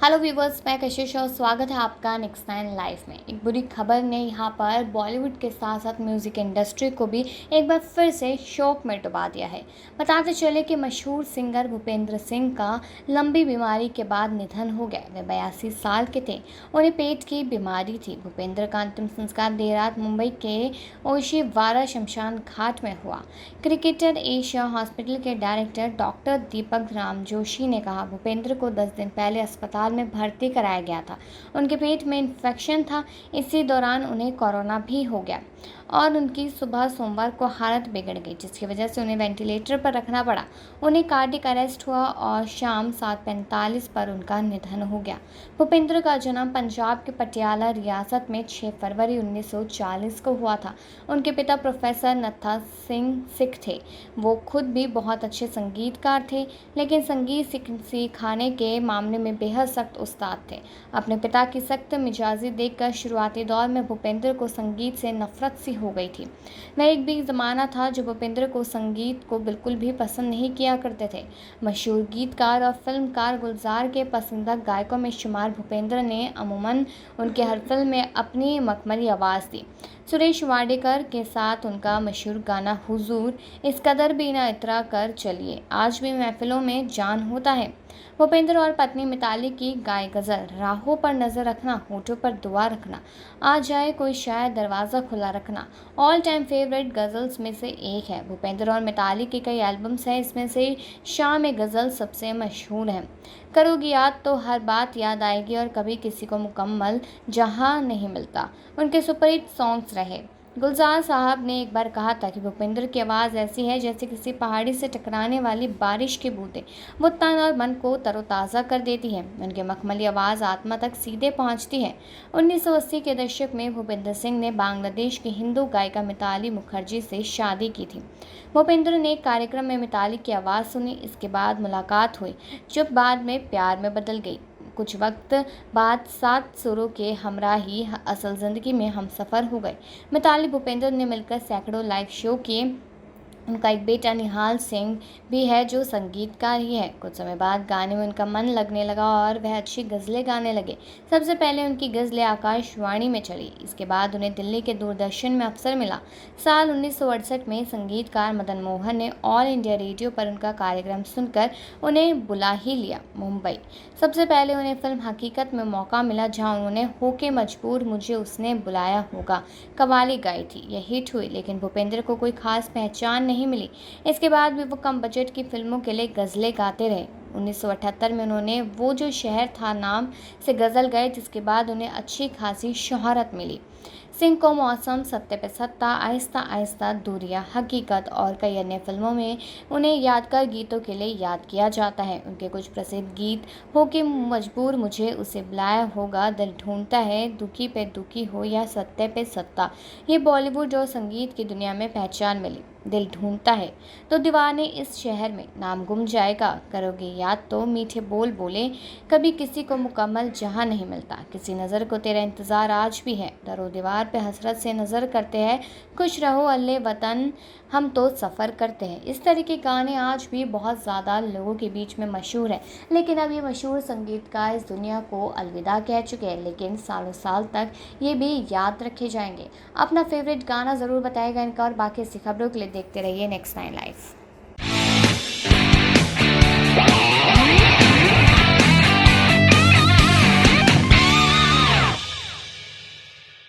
Hello viewers, मैं कशिश और स्वागत है आपका नेक्स्ट नाइन लाइफ में। एक बुरी खबर ने यहाँ पर बॉलीवुड के साथ साथ म्यूज़िक इंडस्ट्री को भी एक बार फिर से शोक में डुबा दिया है। बताते चले कि मशहूर सिंगर भूपेंद्र सिंह का लंबी बीमारी के बाद निधन हो गया। वे 82 साल के थे। उन्हें पेट की बीमारी थी। भूपेंद्र का अंतिम संस्कार देर रात मुंबई के ओशीवारा शमशान घाट में हुआ। क्रिकेटर एशिया हॉस्पिटल के डायरेक्टर डॉक्टर दीपक राम जोशी ने कहा, भूपेंद्र को 10 दिन पहले अस्पताल में भर्ती कराया गया था। उनके पेट में इन्फेक्शन था। इसी दौरान उन्हें कोरोना भी हो गया और उनकी सुबह सोमवार को हालत बिगड़ गई, जिसकी वजह से उन्हें वेंटिलेटर पर रखना पड़ा। उन्हें कार्डियक अरेस्ट हुआ और शाम 7:45 पर उनका निधन हो गया। भूपेंद्र का जन्म पंजाब के पटियाला रियासत में 6 फरवरी 1940 को हुआ था। उनके पिता प्रोफेसर नत्था सिंह सिख थे। वो खुद भी बहुत अच्छे संगीतकार थे, लेकिन संगीत सिखाने के मामले में बेहद सख्त उस्ताद थे। अपने पिता की सख्त मिजाजी देखकर शुरुआती दौर में भूपेंद्र को संगीत से नफरत सी हो गई थी। वह एक भी ज़माना था जो भूपेंद्र को संगीत को बिल्कुल भी पसंद नहीं किया करते थे। मशहूर गीतकार और फिल्मकार गुलजार के पसंदीदा गायकों में शुमार भूपेंद्र ने अमूमन उनके हर फिल्म में अपनी मखमली आवाज़ दी। सुरेश वाडेकर के साथ उनका मशहूर गाना हुजूर, इस कदर भी ना इतरा कर चलिए, आज भी महफिलों में जान होता है। भूपेंद्र और पत्नी मिताली की गाय गज़ल, राहों पर नज़र रखना, होठों पर दुआ रखना, आ जाए कोई शायद दरवाज़ा खुला रखना, ऑल टाइम फेवरेट गज़ल्स में से एक है। भूपेंद्र और मिताली की कई एल्बम्स हैं, इसमें से शाम ए गज़ल सबसे मशहूर है। करोगी याद तो हर बात याद आएगी और कभी किसी को मुकम्मल जहां नहीं मिलता उनके सुपरहिट सॉन्ग्स रहे। गुलजार साहब ने एक बार कहा था कि भूपेंद्र की आवाज़ ऐसी है जैसे किसी पहाड़ी से टकराने वाली बारिश की बूंदें। वो तन और मन को तरोताज़ा कर देती है। उनकी मखमली आवाज़ आत्मा तक सीधे पहुंचती है। 1980 के दशक में भूपेंद्र सिंह ने बांग्लादेश की हिंदू गायिका मिताली मुखर्जी से शादी की थी। भूपेंद्र ने एक कार्यक्रम में मिताली की आवाज़ सुनी। इसके बाद मुलाकात हुई, जो बाद में प्यार में बदल गई। कुछ वक्त बाद 7 सुरों के हमरा ही असल ज़िंदगी में हम सफ़र हो गए। मिताली भूपेंद्र ने मिलकर सैकड़ों लाइव शो किए। उनका एक बेटा निहाल सिंह भी है जो संगीतकार ही है। कुछ समय बाद गाने में उनका मन लगने लगा और वह अच्छी गज़लें गाने लगे। सबसे पहले उनकी गज़लें आकाशवाणी में चली। इसके बाद उन्हें दिल्ली के दूरदर्शन में अवसर मिला। साल 1968 में संगीतकार मदन मोहन ने ऑल इंडिया रेडियो पर उनका कार्यक्रम सुनकर उन्हें बुला ही लिया। मुंबई सबसे पहले उन्हें फिल्म हकीकत में मौका मिला, जहाँ उन्होंने होके मजबूर मुझे उसने बुलाया होगा कवाली गाई थी। यह हिट हुई, लेकिन भूपेंद्र को कोई खास पहचान नहीं मिली। इसके बाद भी वो कम बजट की फिल्मों के लिए गज़लें गाते रहे। 1978 में उन्होंने वो जो शहर था नाम से गज़ल गाए, जिसके बाद उन्हें अच्छी खासी शोहरत मिली। सिंह को मौसम, सत्ते पे सत्ता, आहिस्ता आहिस्ता, दूरियां, हकीकत और कई अन्य फिल्मों में उन्हें यादगार गीतों के लिए याद किया जाता है। उनके कुछ प्रसिद्ध गीत हो के मजबूर मुझे उसे बुलाया होगा, दिल ढूंढता है, दुखी पे दुखी हो या सत्ते पे सत्ता, ये बॉलीवुड और संगीत की दुनिया में पहचान मिली। दिल ढूंढता है तो दीवाने इस शहर में, नाम गुम जाएगा, करोगे याद तो, मीठे बोल बोले, कभी किसी को मुकम्मल जहां नहीं मिलता, किसी नज़र को तेरा इंतज़ार आज भी है, दरो दीवार पे हसरत से नज़र करते हैं, खुश रहो अल्ले वतन, हम तो सफ़र करते हैं। इस तरह के गाने आज भी बहुत ज़्यादा लोगों के बीच में मशहूर है। लेकिन अब ये मशहूर संगीतकार इस दुनिया को अलविदा कह चुके हैं, लेकिन सालों साल तक ये भी याद रखे जाएंगे। अपना फेवरेट गाना ज़रूर बताएगा इनका, और बाकी ऐसी खबरों के लिए देखते रहिए नेक्स्ट नाइन लाइफ।